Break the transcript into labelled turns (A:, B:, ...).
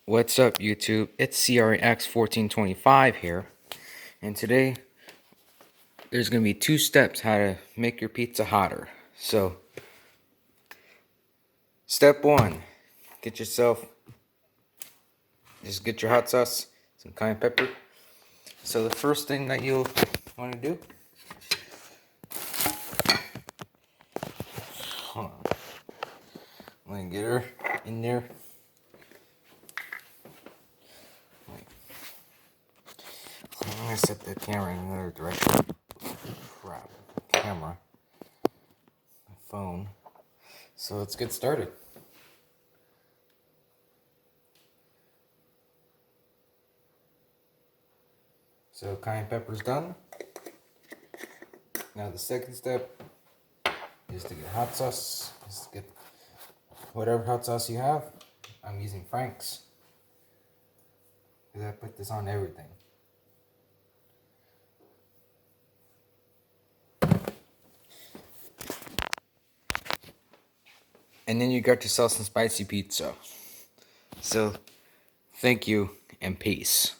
A: What's up, YouTube? It's CRX1425 here, and today there's going to be 2 steps how to make your pizza hotter. So, step 1, just get your hot sauce, some cayenne pepper. So the first thing that you'll want to do, hold on, let me get her in there. I'm going to set the camera in another direction. Crap, camera, my phone. So let's get started. So cayenne pepper's done. Now the second step is to get hot sauce. Just get whatever hot sauce you have. I'm using Frank's because I put this on everything. And then you got yourself some spicy pizza. So, thank you and peace.